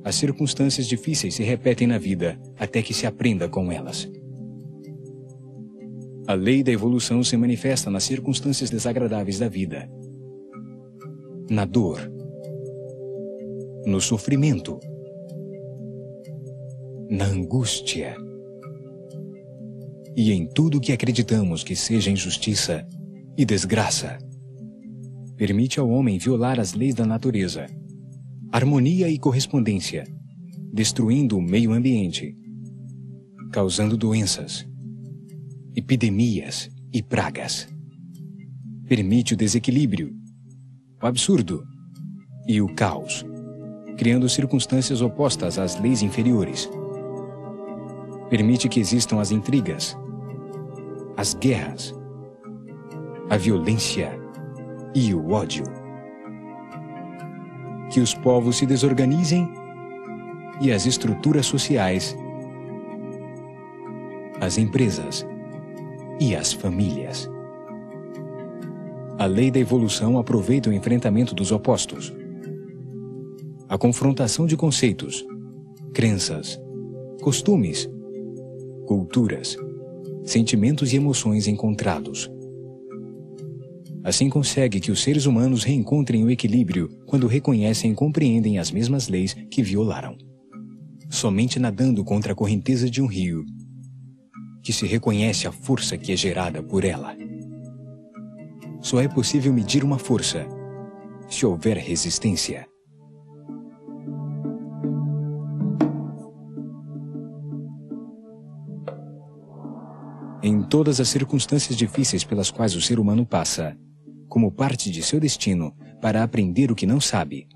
As circunstâncias difíceis se repetem na vida até que se aprenda com elas. A lei da evolução se manifesta nas circunstâncias desagradáveis da vida, na dor, no sofrimento, na angústia e em tudo que acreditamos que seja injustiça e desgraça. Permite ao homem violar as leis da natureza, harmonia e correspondência, destruindo o meio ambiente, causando doenças, epidemias e pragas. Permite o desequilíbrio, o absurdo e o caos, criando circunstâncias opostas às leis inferiores. Permite que existam as intrigas, as guerras, a violência e o ódio. Que os povos se desorganizem e as estruturas sociais, as empresas e as famílias. A lei da evolução aproveita o enfrentamento dos opostos, a confrontação de conceitos, crenças, costumes, culturas, sentimentos e emoções encontrados. Assim consegue que os seres humanos reencontrem o equilíbrio quando reconhecem e compreendem as mesmas leis que violaram. Somente nadando contra a correnteza de um rio, que se reconhece a força que é gerada por ela. Só é possível medir uma força se houver resistência. Em todas as circunstâncias difíceis pelas quais o ser humano passa, como parte de seu destino para aprender o que não sabe,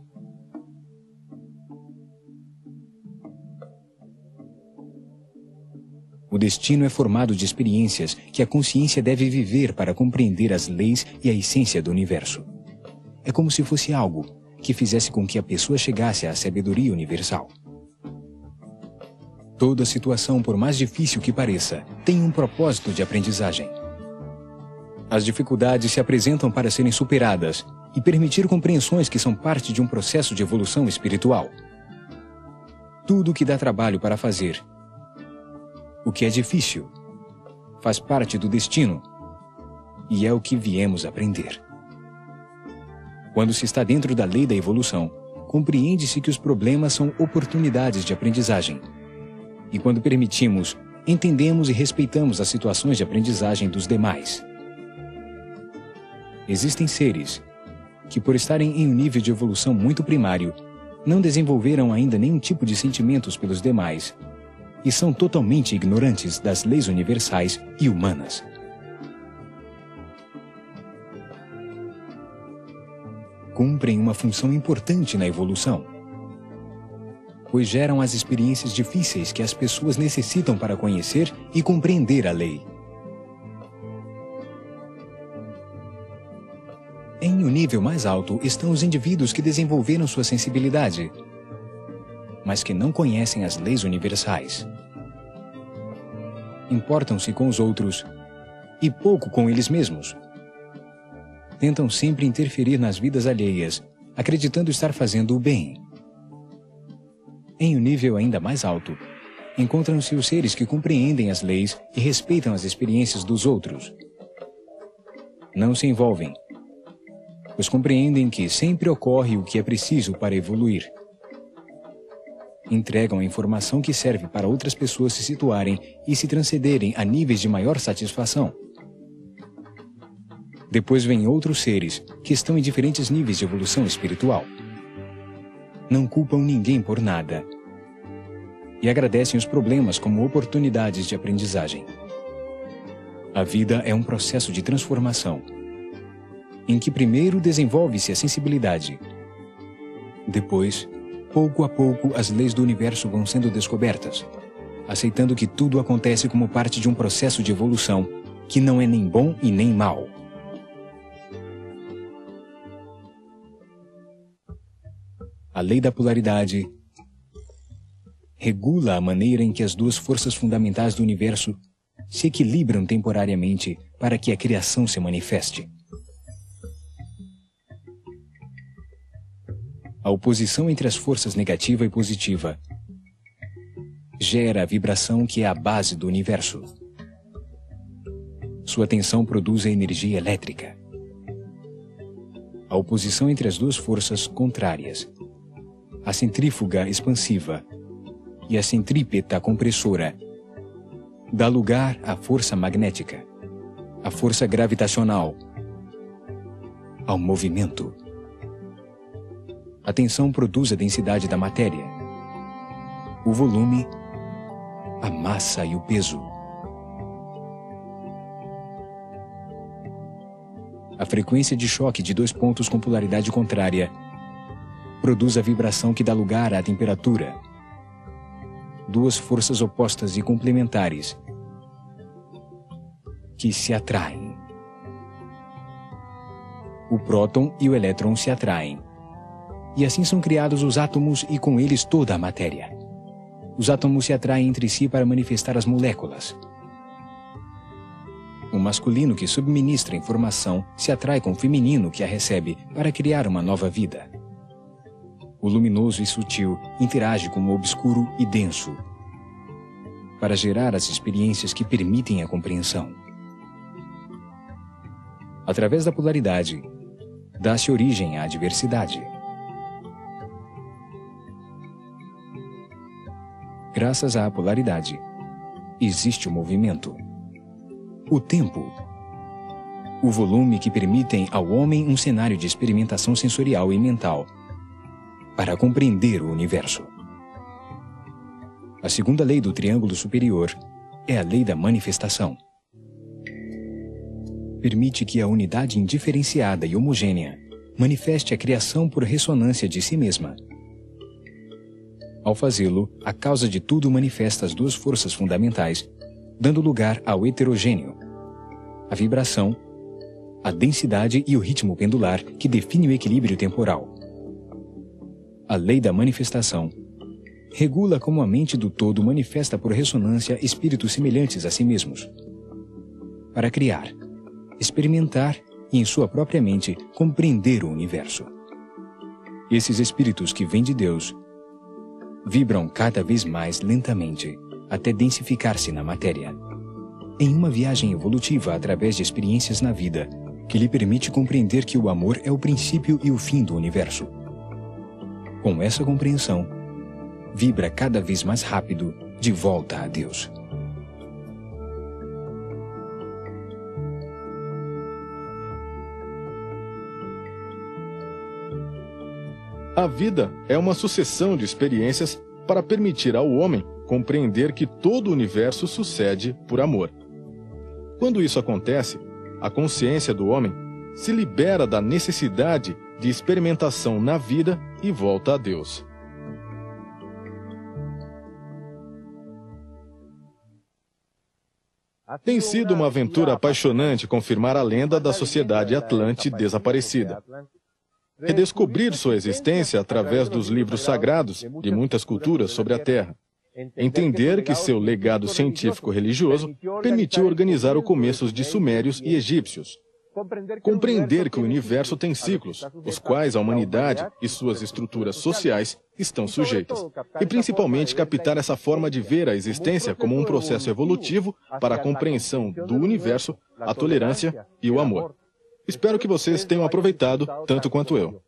o destino é formado de experiências que a consciência deve viver para compreender as leis e a essência do universo. É como se fosse algo que fizesse com que a pessoa chegasse à sabedoria universal. Toda situação, por mais difícil que pareça, tem um propósito de aprendizagem. As dificuldades se apresentam para serem superadas e permitir compreensões que são parte de um processo de evolução espiritual. Tudo o que dá trabalho para fazer, o que é difícil, faz parte do destino e é o que viemos aprender. Quando se está dentro da lei da evolução, compreende-se que os problemas são oportunidades de aprendizagem. E quando permitimos, entendemos e respeitamos as situações de aprendizagem dos demais. Existem seres que, por estarem em um nível de evolução muito primário, não desenvolveram ainda nenhum tipo de sentimentos pelos demais e são totalmente ignorantes das leis universais e humanas. Cumprem uma função importante na evolução, pois geram as experiências difíceis que as pessoas necessitam para conhecer e compreender a lei. Em um nível mais alto estão os indivíduos que desenvolveram sua sensibilidade, mas que não conhecem as leis universais. Importam-se com os outros e pouco com eles mesmos. Tentam sempre interferir nas vidas alheias, acreditando estar fazendo o bem. Em um nível ainda mais alto, encontram-se os seres que compreendem as leis e respeitam as experiências dos outros. Não se envolvem, pois compreendem que sempre ocorre o que é preciso para evoluir. Entregam a informação que serve para outras pessoas se situarem e se transcenderem a níveis de maior satisfação. Depois vêm outros seres que estão em diferentes níveis de evolução espiritual. Não culpam ninguém por nada e agradecem os problemas como oportunidades de aprendizagem. A vida é um processo de transformação, em que primeiro desenvolve-se a sensibilidade. Depois, pouco a pouco, as leis do universo vão sendo descobertas, aceitando que tudo acontece como parte de um processo de evolução que não é nem bom e nem mal. A lei da polaridade regula a maneira em que as duas forças fundamentais do universo se equilibram temporariamente para que a criação se manifeste. A oposição entre as forças negativa e positiva gera a vibração que é a base do universo. Sua tensão produz a energia elétrica. A oposição entre as duas forças contrárias, a centrífuga expansiva e a centrípeta compressora, dá lugar à força magnética, à força gravitacional, ao movimento. A tensão produz a densidade da matéria, o volume, a massa e o peso. A frequência de choque de dois pontos com polaridade contrária produz a vibração que dá lugar à temperatura. Duas forças opostas e complementares que se atraem. O próton e o elétron se atraem. E assim são criados os átomos e com eles toda a matéria. Os átomos se atraem entre si para manifestar as moléculas. O masculino que subministra informação se atrai com o feminino que a recebe para criar uma nova vida. O luminoso e sutil interage com o obscuro e denso para gerar as experiências que permitem a compreensão. Através da polaridade, dá-se origem à diversidade. Graças à polaridade, existe o movimento, o tempo, o volume que permitem ao homem um cenário de experimentação sensorial e mental para compreender o universo. A segunda lei do triângulo superior é a lei da manifestação. Permite que a unidade indiferenciada e homogênea manifeste a criação por ressonância de si mesma. Ao fazê-lo, a causa de tudo manifesta as duas forças fundamentais, dando lugar ao heterogêneo, a vibração, a densidade e o ritmo pendular que define o equilíbrio temporal. A lei da manifestação regula como a mente do todo manifesta por ressonância espíritos semelhantes a si mesmos, para criar, experimentar e, em sua própria mente, compreender o universo. Esses espíritos que vêm de Deus vibram cada vez mais lentamente, até densificar-se na matéria, em uma viagem evolutiva através de experiências na vida, que lhe permite compreender que o amor é o princípio e o fim do universo. Com essa compreensão, vibra cada vez mais rápido de volta a Deus. A vida é uma sucessão de experiências para permitir ao homem compreender que todo o universo sucede por amor. Quando isso acontece, a consciência do homem se libera da necessidade de experimentação na vida e volta a Deus. Tem sido uma aventura apaixonante confirmar a lenda da sociedade Atlante desaparecida. Redescobrir sua existência através dos livros sagrados de muitas culturas sobre a Terra. Entender que seu legado científico-religioso permitiu organizar o começo de sumérios e egípcios. Compreender que o universo tem ciclos, os quais a humanidade e suas estruturas sociais estão sujeitas. E principalmente captar essa forma de ver a existência como um processo evolutivo para a compreensão do universo, a tolerância e o amor. Espero que vocês tenham aproveitado tanto quanto eu.